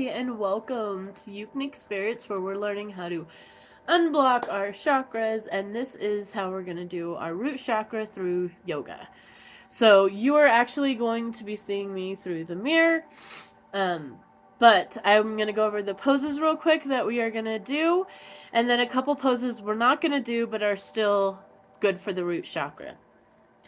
And welcome to Unique Spirits, where we're learning how to unblock our chakras, and this is how we're going to do our root chakra through yoga. So you are actually going to be seeing me through the mirror, but I'm going to go over the poses real quick that we are going to do, and then a couple poses we're not going to do but are still good for the root chakra.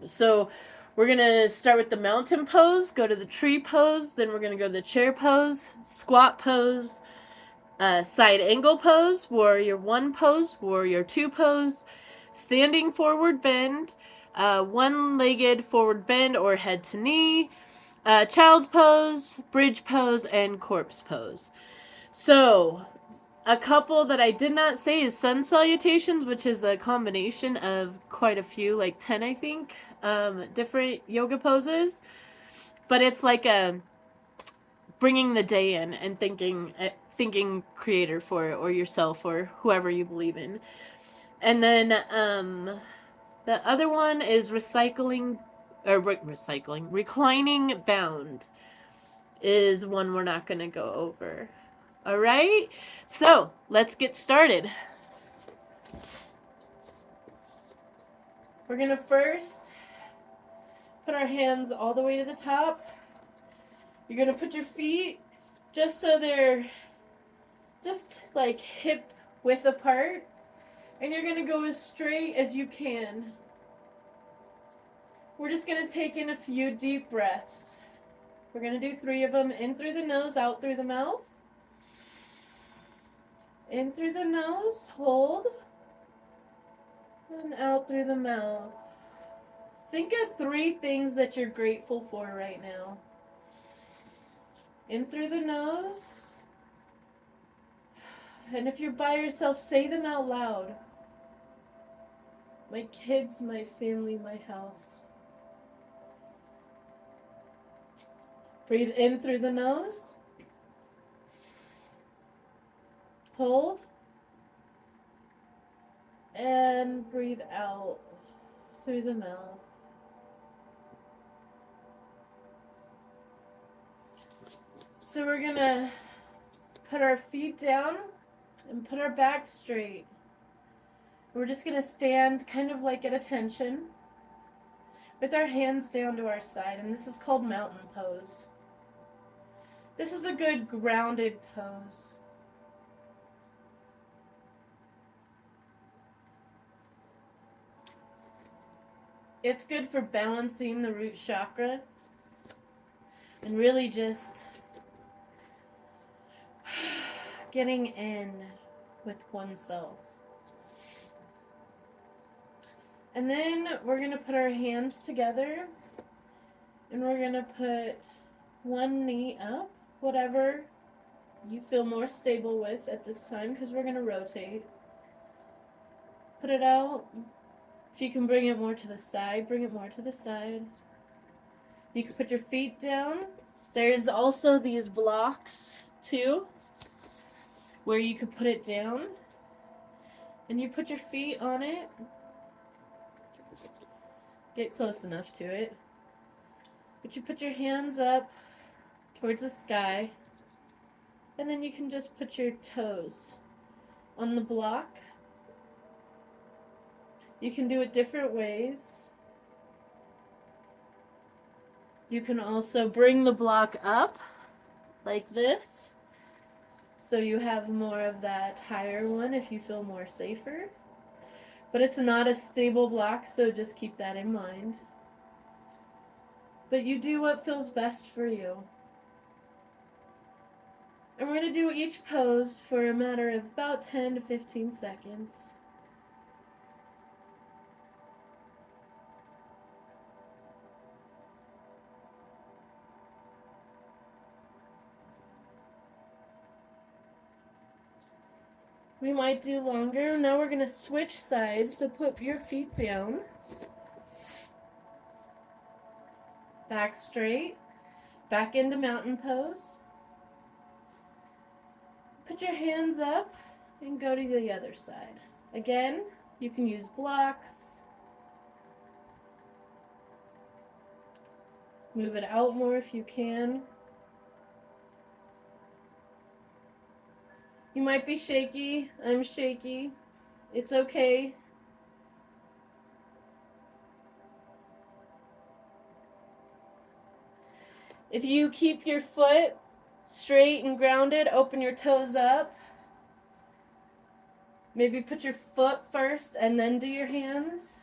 So we're going to start with the mountain pose, go to the tree pose, then we're going to go to the chair pose, squat pose, side angle pose, warrior 1 pose, warrior 2 pose, standing forward bend, one-legged forward bend or head to knee, child's pose, bridge pose, and corpse pose. So a couple that I did not say is sun salutations, which is a combination of quite a few, like 10 I think, different yoga poses. But it's like a bringing the day in and thinking creator for it, or yourself, or whoever you believe in. And then the other one is reclining bound is one we're not going to go over. All right, so let's get started. We're going to first put our hands all the way to the top. You're going to put your feet just so they're just like hip width apart. And you're going to go as straight as you can. We're just going to take in a few deep breaths. We're going to do 3 of them. In through the nose, out through the mouth. In through the nose, hold. And out through the mouth. Think of 3 things that you're grateful for right now. In through the nose. And if you're by yourself, say them out loud. My kids, my family, my house. Breathe in through the nose. Hold. And breathe out through the mouth. So we're going to put our feet down and put our back straight. We're just going to stand kind of like at attention with our hands down to our side, and this is called mountain pose. This is a good grounded pose. It's good for balancing the root chakra and really just getting in with oneself. And then we're going to put our hands together and we're going to put one knee up, whatever you feel more stable with at this time, because we're going to rotate. Put it out. If you can bring it more to the side, bring it more to the side. You can put your feet down. There's also these blocks too, where you could put it down. And you put your feet on it. Get close enough to it. But you put your hands up towards the sky. And then you can just put your toes on the block. You can do it different ways. You can also bring the block up like this, so you have more of that higher one if you feel more safer. But it's not a stable block, so just keep that in mind. But you do what feels best for you. And we're going to do each pose for a matter of about 10 to 15 seconds. We might do longer. Now we're going to switch sides to put your feet down. Back straight. Back into mountain pose. Put your hands up and go to the other side. Again, you can use blocks. Move it out more if you can. You might be shaky. I'm shaky. It's okay. If you keep your foot straight and grounded, open your toes up. Maybe put your foot first and then do your hands.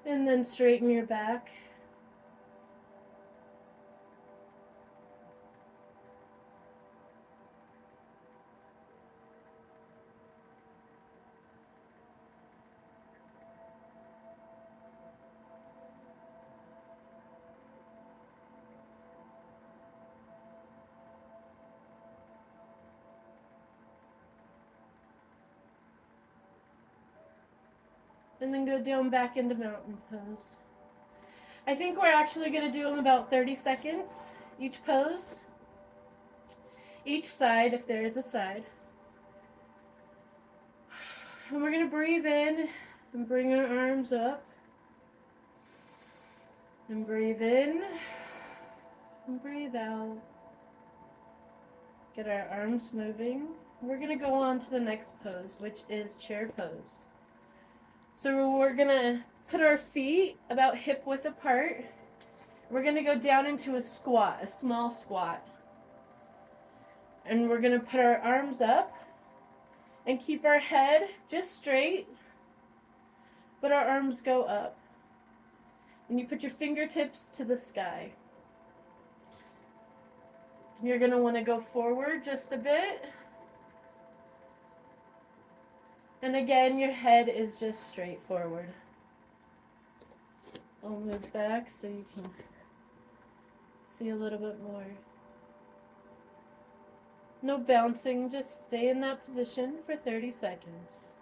And then straighten your back. And then go down back into mountain pose. I think we're actually going to do them about 30 seconds, each pose. Each side, if there is a side. And we're going to breathe in and bring our arms up. And breathe in and breathe out. Get our arms moving. We're going to go on to the next pose, which is chair pose. So we're going to put our feet about hip width apart. We're going to go down into a squat, a small squat. And we're going to put our arms up and keep our head just straight, but our arms go up. And you put your fingertips to the sky. You're going to want to go forward just a bit. And again, your head is just straight forward. I'll move back so you can see a little bit more. No bouncing, just stay in that position for 30 seconds.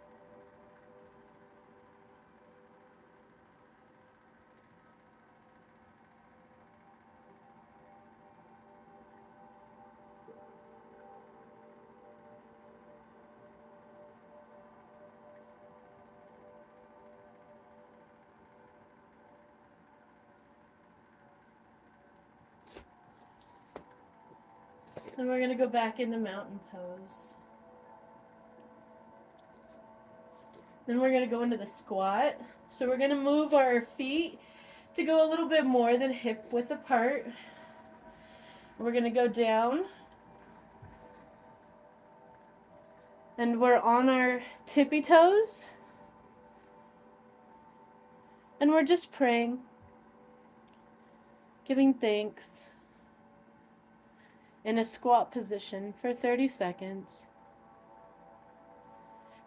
And we're going to go back into mountain pose. Then we're going to go into the squat. So we're going to move our feet to go a little bit more than hip width apart. We're going to go down. And we're on our tippy toes. And we're just praying, giving thanks in a squat position for 30 seconds.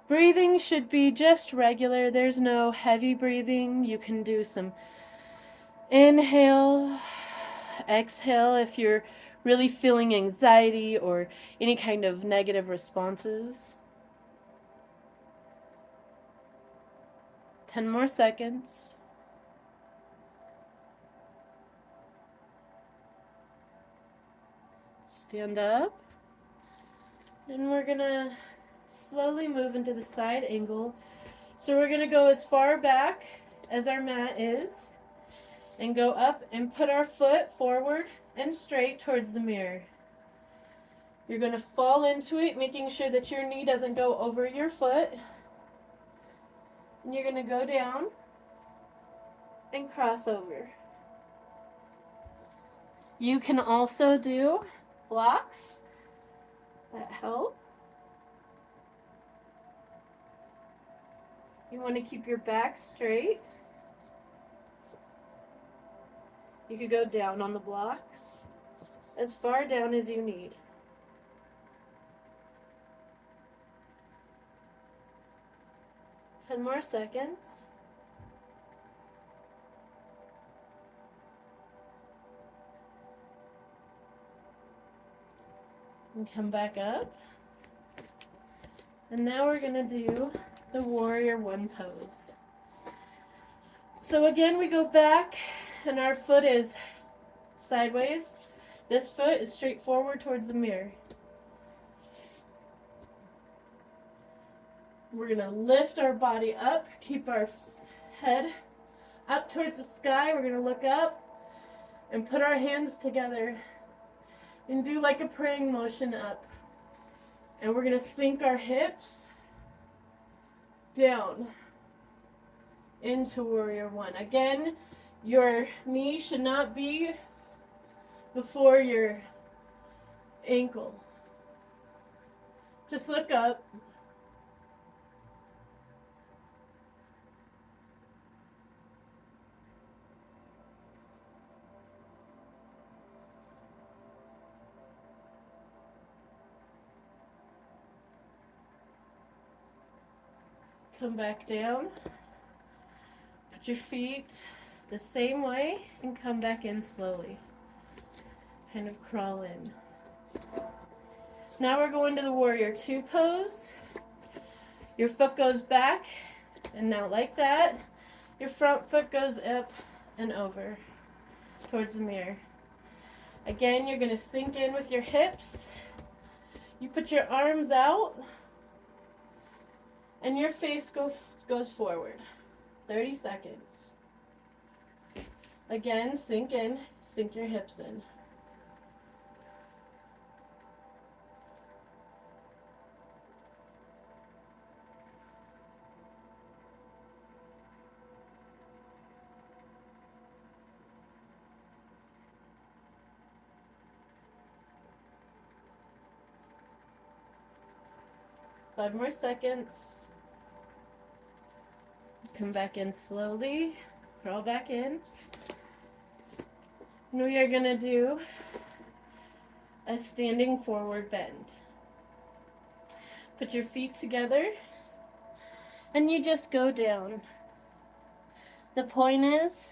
Breathing should be just regular. There's no heavy breathing. You can do some inhale, exhale if you're really feeling anxiety or any kind of negative responses. 10 more seconds. Stand up. And we're going to slowly move into the side angle. So we're going to go as far back as our mat is and go up and put our foot forward and straight towards the mirror. You're going to fall into it, making sure that your knee doesn't go over your foot. And you're going to go down and cross over. You can also do blocks that help. You want to keep your back straight. You could go down on the blocks, as far down as you need. Ten more seconds. And come back up. And now we're going to do the warrior one pose. So again, we go back and our foot is sideways. This foot is straight forward towards the mirror. We're going to lift our body up, keep our head up towards the sky. We're going to look up and put our hands together And do like a praying motion up. And we're going to sink our hips down into Warrior One. Again, your knee should not be before your ankle. Just look up. Come back down. Put your feet the same way and come back in slowly. Kind of crawl in. Now we're going to the Warrior Two pose. Your foot goes back, and now like that, your front foot goes up and over towards the mirror. Again, you're going to sink in with your hips. You put your arms out, and your face goes forward. 30 seconds. Again, sink in, sink your hips in. Five more seconds. Come back in slowly. Crawl back in. And we are going to do a standing forward bend. Put your feet together and you just go down. The point is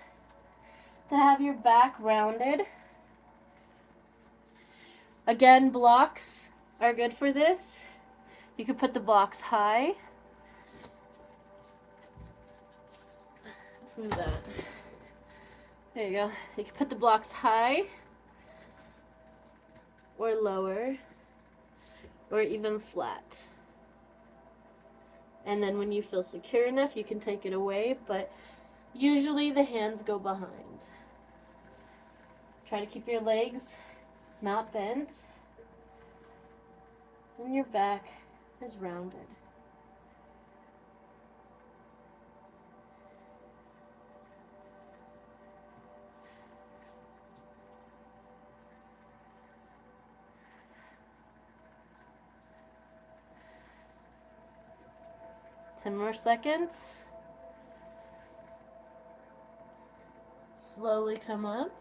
to have your back rounded. Again, blocks are good for this. You can put the blocks high. Let's move that. There you go. You can put the blocks high or lower or even flat. And then when you feel secure enough, you can take it away, but usually the hands go behind. Try to keep your legs not bent and your back is rounded. Ten more seconds. Slowly come up.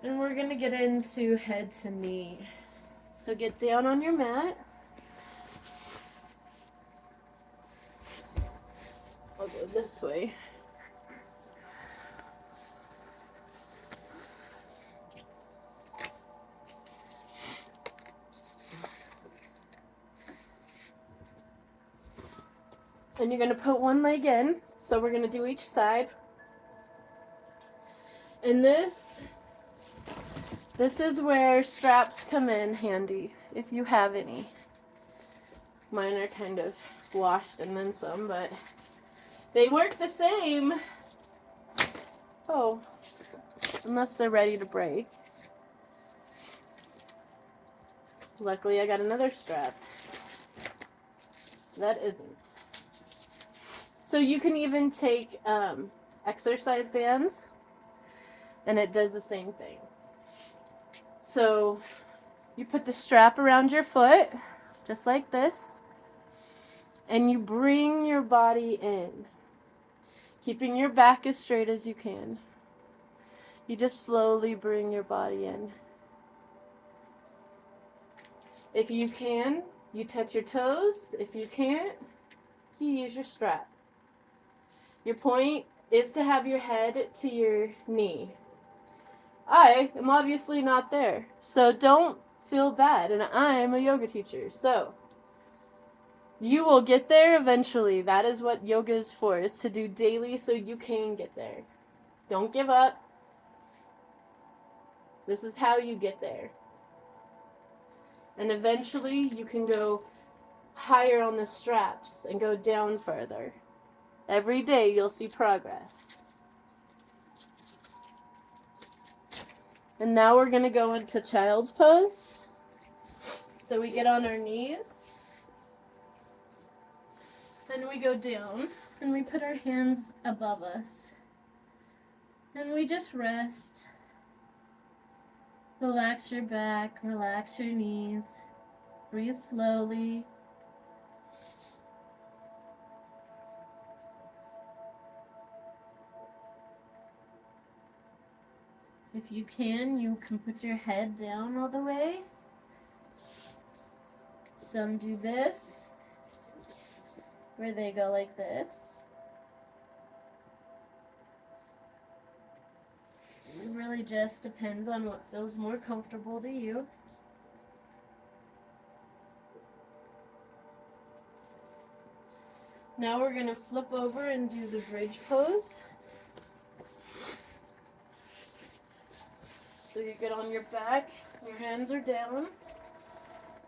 And we're going to get into head to knee. So get down on your mat. I'll go this way. And you're going to put one leg in. So we're going to do each side. And this is where straps come in handy, if you have any. Mine are kind of washed and then some, but they work the same. Oh, unless they're ready to break. Luckily, I got another strap. That isn't. So you can even take exercise bands, and it does the same thing. So you put the strap around your foot, just like this, and you bring your body in, keeping your back as straight as you can. You just slowly bring your body in. If you can, you touch your toes. If you can't, you use your strap. Your point is to have your head to your knee. I am obviously not there, so don't feel bad, and I'm a yoga teacher, so you will get there eventually. That is what yoga is for, is to do daily so you can get there. Don't give up. This is how you get there. And eventually you can go higher on the straps and go down further. Every day you'll see progress. And now we're going to go into child's pose. So we get on our knees. And we go down. And we put our hands above us. And we just rest. Relax your back. Relax your knees. Breathe slowly. If you can put your head down all the way. Some do this, where they go like this. It really just depends on what feels more comfortable to you. Now we're going to flip over and do the bridge pose. So you get on your back, your hands are down,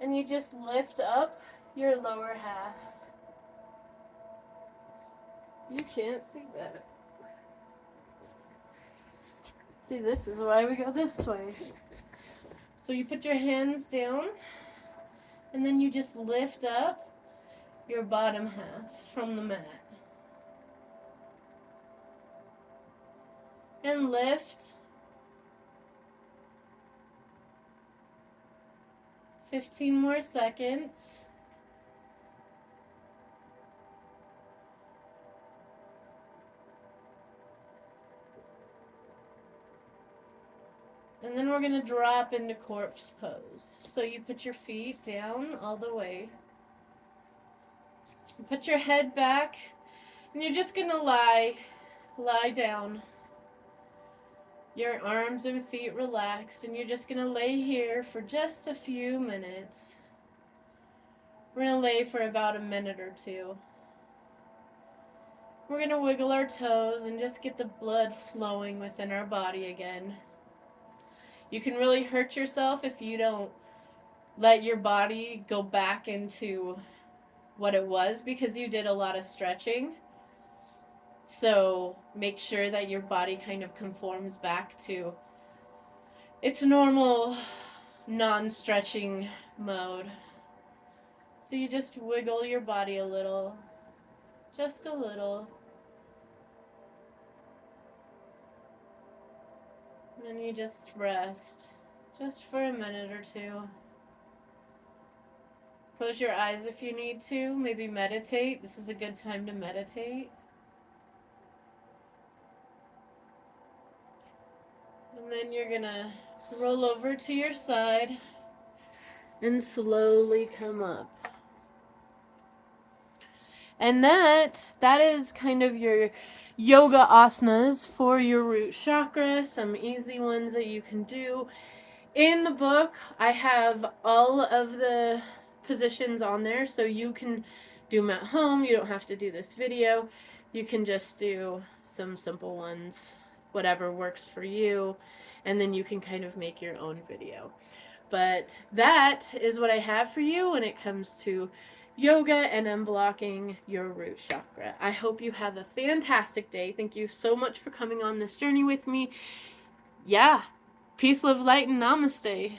and you just lift up your lower half. You can't see that. See, this is why we go this way. So you put your hands down, and then you just lift up your bottom half from the mat. And lift. 15 more seconds. And then we're going to drop into corpse pose. So you put your feet down all the way. Put your head back, and you're just going to lie down. Your arms and feet relaxed, and you're just going to lay here for just a few minutes. We're going to lay for about a minute or two. We're going to wiggle our toes and just get the blood flowing within our body again. You can really hurt yourself if you don't let your body go back into what it was, because you did a lot of stretching. So make sure that your body kind of conforms back to its normal non-stretching mode. So you just wiggle your body a little, just a little. And then you just rest, just for a minute or two. Close your eyes if you need to, maybe meditate. This is a good time to meditate. And then you're gonna roll over to your side and slowly come up. And that is kind of your yoga asanas for your root chakra, some easy ones that you can do. In the book, I have all of the positions on there, so you can do them at home. You don't have to do this video. You can just do some simple ones, whatever works for you, and then you can kind of make your own video. But that is what I have for you when it comes to yoga and unblocking your root chakra. I hope you have a fantastic day. Thank you so much for coming on this journey with me. Yeah. Peace, love, light, and namaste.